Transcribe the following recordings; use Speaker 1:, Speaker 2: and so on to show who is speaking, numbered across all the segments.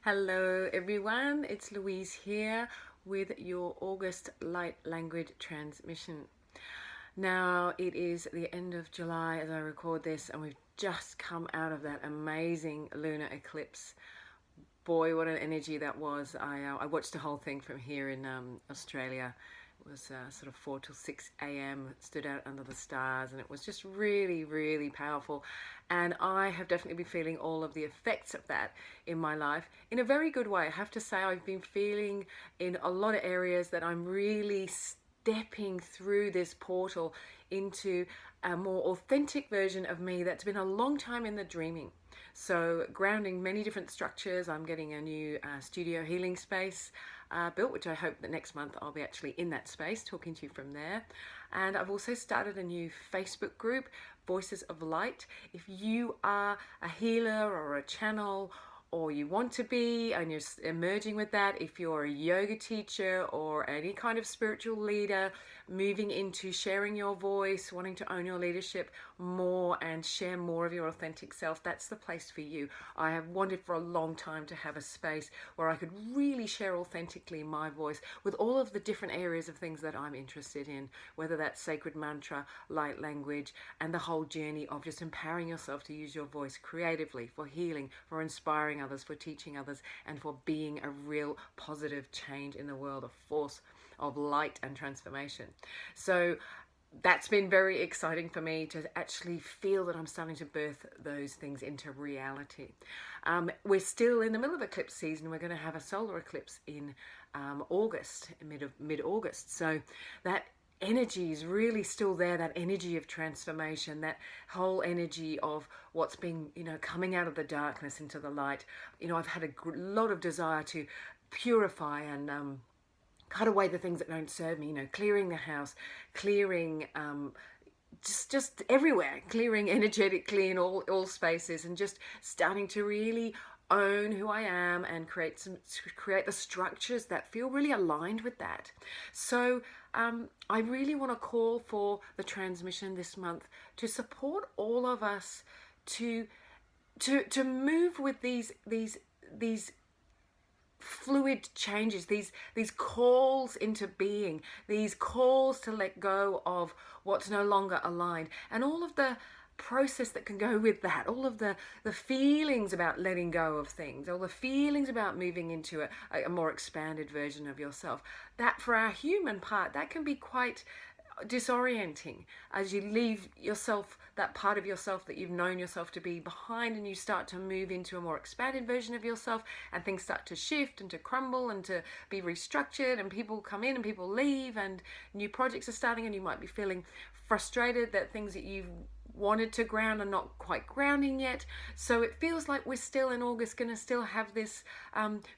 Speaker 1: Hello everyone, it's Louise here with your August light language transmission. Now it is the end of July as I record this, and we've just come out of that amazing lunar eclipse. Boy, what an energy that was. I watched the whole thing from here in Australia. It was sort of 4 till 6 a.m. Stood out under the stars, and it was just really, really powerful. And I have definitely been feeling all of the effects of that in my life in a very good way. I have to say, I've been feeling in a lot of areas that I'm really stepping through this portal into a more authentic version of me that's been a long time in the dreaming. So grounding many different structures. I'm getting a new studio healing space built, which I hope that next month I'll be actually in that space talking to you from there. And I've also started a new Facebook group, Voices of Light. If you are a healer or a channel, or you want to be and you're emerging with that, if you're a yoga teacher or any kind of spiritual leader, moving into sharing your voice, wanting to own your leadership more and share more of your authentic self, that's the place for you. I have wanted for a long time to have a space where I could really share authentically my voice with all of the different areas of things that I'm interested in, whether that's sacred mantra, light language, and the whole journey of just empowering yourself to use your voice creatively for healing, for inspiring others, for teaching others, and for being a real positive change in the world, a force of light and transformation. So that's been very exciting for me to actually feel that I'm starting to birth those things into reality. We're still in the middle of eclipse season. We're going to have a solar eclipse in August, mid-August. So that energy is really still there, that energy of transformation, that whole energy of what's been, coming out of the darkness into the light. I've had a lot of desire to purify and cut away the things that don't serve me, clearing the house, clearing just everywhere, clearing energetically in all spaces, and just starting to really own who I am and create the structures that feel really aligned with that. So I really want to call for the transmission this month to support all of us to move with these fluid changes, these calls into being, these calls to let go of what's no longer aligned, and all of the process that can go with that, all of the feelings about letting go of things, all the feelings about moving into a more expanded version of yourself. That, for our human part, that can be quite disorienting as you leave yourself, that part of yourself that you've known yourself to be, behind, and you start to move into a more expanded version of yourself, and things start to shift and to crumble and to be restructured, and people come in and people leave, and new projects are starting, and you might be feeling frustrated that things that you've wanted to ground are not quite grounding yet. So it feels like we're still in August going to still have this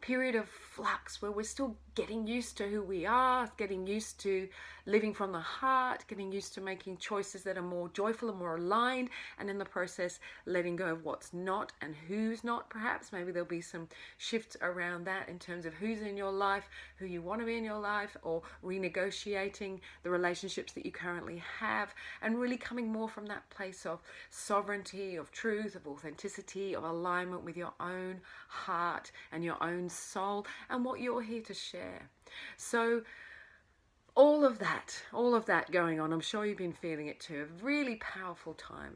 Speaker 1: period of flux where we're still getting used to who we are, getting used to living from the heart, getting used to making choices that are more joyful and more aligned, and in the process letting go of what's not and who's not. Perhaps maybe there'll be some shifts around that in terms of who's in your life, who you want to be in your life, or renegotiating the relationships that you currently have, and really coming more from that place of sovereignty, of truth, of authenticity, of alignment with your own heart and your own soul and what you're here to share. So all of that going on. I'm sure you've been feeling it too. A really powerful time.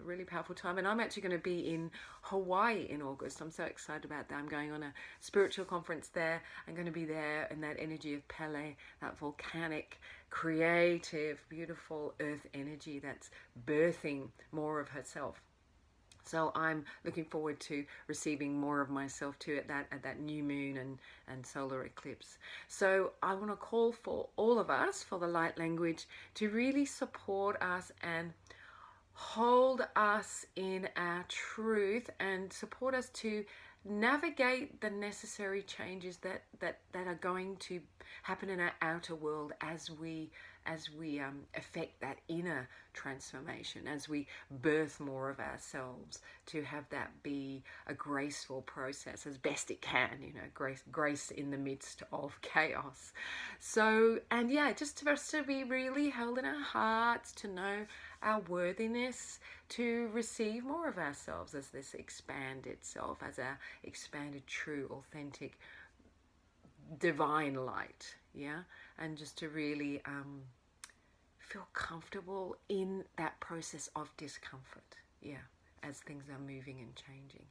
Speaker 1: And I'm actually going to be in Hawaii in August. I'm so excited about that. I'm going on a spiritual conference there. I'm going to be there in that energy of Pele, that volcanic, creative, beautiful earth energy that's birthing more of herself. So I'm looking forward to receiving more of myself too at that new moon and solar eclipse. So I want to call for all of us, for the light language, to really support us and hold us in our truth, and support us to navigate the necessary changes that are going to happen in our outer world as we affect that inner transformation, as we birth more of ourselves, to have that be a graceful process as best it can, grace in the midst of chaos. So, and yeah, just for us to be really held in our hearts, to know our worthiness to receive more of ourselves as this expanded self, as our expanded, true, authentic, divine light. Yeah, and just to really feel comfortable in that process of discomfort. Yeah, as things are moving and changing.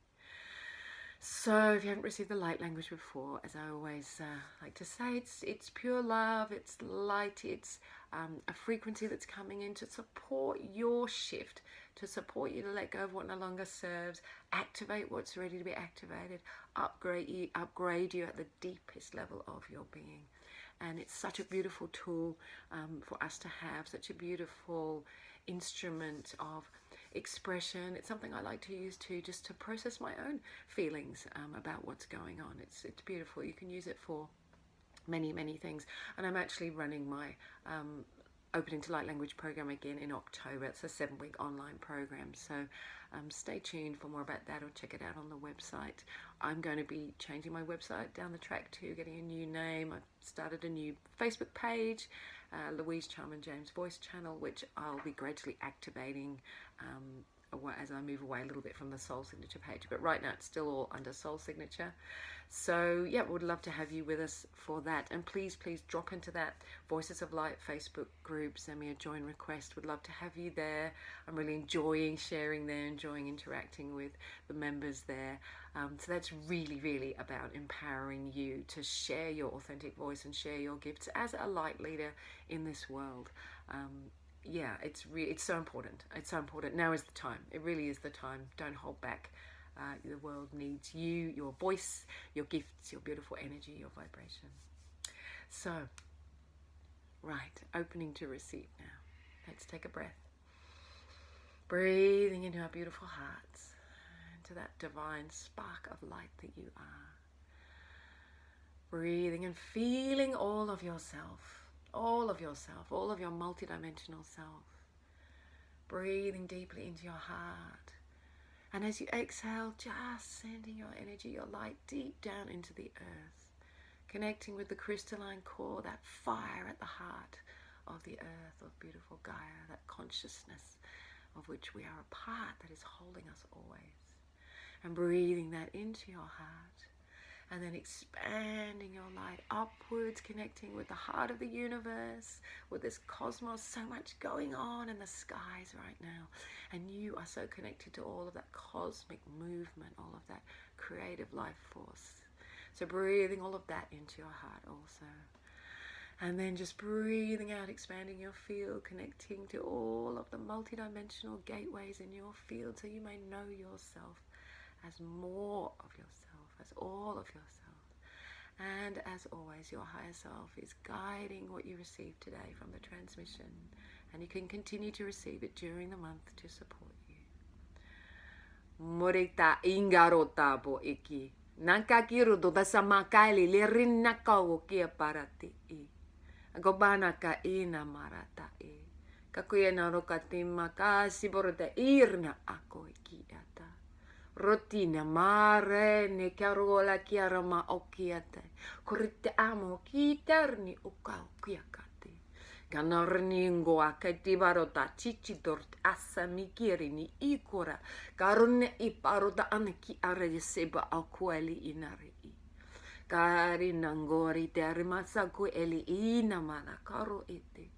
Speaker 1: So if you haven't received the light language before, as I always like to say, it's pure love, it's light, it's a frequency that's coming in to support your shift, to support you to let go of what no longer serves, activate what's ready to be activated, upgrade you at the deepest level of your being. And it's such a beautiful tool for us to have, such a beautiful instrument of expression. It's something I like to use too, just to process my own feelings about what's going on. It's beautiful. You can use it for many things. And I'm actually running my Opening to Light Language program again in October. It's a 7-week online program, so stay tuned for more about that, or check it out on the website. I'm going to be changing my website down the track too, getting a new name. I've started a new Facebook page, Louise Charman-James voice channel, which I'll be gradually activating as I move away a little bit from the Soul Signature page. But right now it's still all under Soul Signature. So yeah, would love to have you with us for that. And please drop into that Voices of Light Facebook group, send me a join request. Would love to have you there. I'm really enjoying sharing there, enjoying interacting with the members there. So that's really about empowering you to share your authentic voice and share your gifts as a light leader in this world. Yeah, it's so important. It's so important. Now is the time. It really is the time. Don't hold back. The world needs you, your voice, your gifts, your beautiful energy, your vibration. So, right, opening to receive now. Let's take a breath. Breathing into our beautiful hearts, into that divine spark of light that you are. Breathing and feeling all of yourself, all of your multidimensional self. Breathing deeply into your heart. And as you exhale, just sending your energy, your light deep down into the earth, connecting with the crystalline core, that fire at the heart of the earth, of beautiful Gaia, that consciousness of which we are a part that is holding us always. And breathing that into your heart, and then expanding your light upwards, connecting with the heart of the universe, with this cosmos, so much going on in the skies right now. And you are so connected to all of that cosmic movement, all of that creative life force. So breathing all of that into your heart also. And then just breathing out, expanding your field, connecting to all of the multidimensional gateways in your field, so you may know yourself as more of yourself, as all of yourself. And as always, your higher self is guiding what you receive today from the transmission, and you can continue to receive it during the month to support you. Morita ingarota bo iki. Nakakiro do da samakali le rinnakawo kia parati i. Agobana ka ina marata i. Kakuya na rokatima ka siborota irna ako ikiata. Rotina mare ne karola kiarama okiate. Korite amo kitarni ukau kiakate. Kanarningo akatibarota chichitort asamikirini ikora. Karone iparota anaki areseba akweli inari. Karinangori terimasaku eli ina mana karo ite.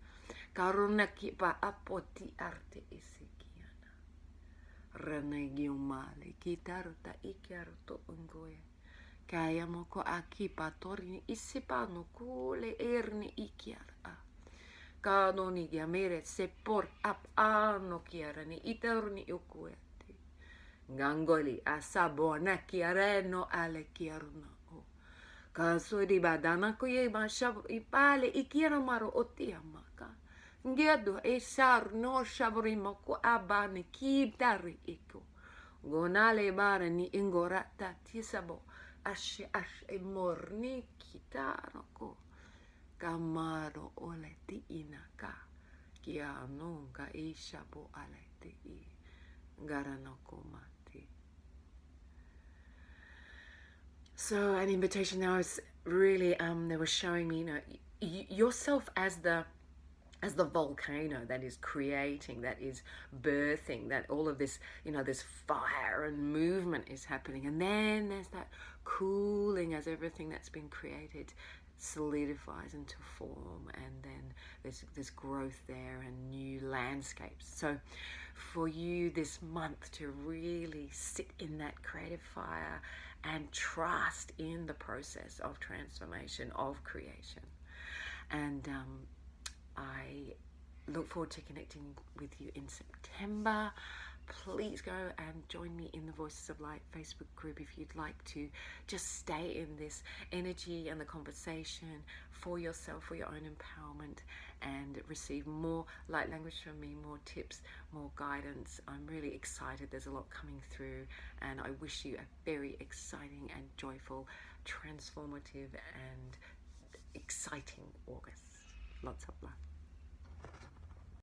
Speaker 1: Karona kipa apoti arte isi. Renegio male, kitarota ikiarto ungoe. Kaya moko akipa torni isipano kule erni ikiara. Kanoni giamere sepor ap ano kiarani iterni ukueti. Gangoli asabona kiareno ale kiarno. Kaso di badana kuye mashabu ipale ikiara maro otiamaka. Ngedo esar no shabrimo ku abani kitari iko. Gonale bare ni ingorata tisabo ashe morni kitaro ko. Kamaro oleti inaka. Kia nunca ishabo aleti i. Garano komati. So an invitation now is really, they were showing me, yourself as the as the volcano that is creating, that is birthing, that all of this, this fire and movement is happening. And then there's that cooling as everything that's been created solidifies into form, and then there's growth there and new landscapes. So for you this month to really sit in that creative fire and trust in the process of transformation, of creation. And I look forward to connecting with you in September. Please go and join me in the Voices of Light Facebook group if you'd like to just stay in this energy and the conversation for yourself, for your own empowerment, and receive more light language from me, more tips, more guidance. I'm really excited. There's a lot coming through, and I wish you a very exciting and joyful, transformative and exciting August. Lots of love.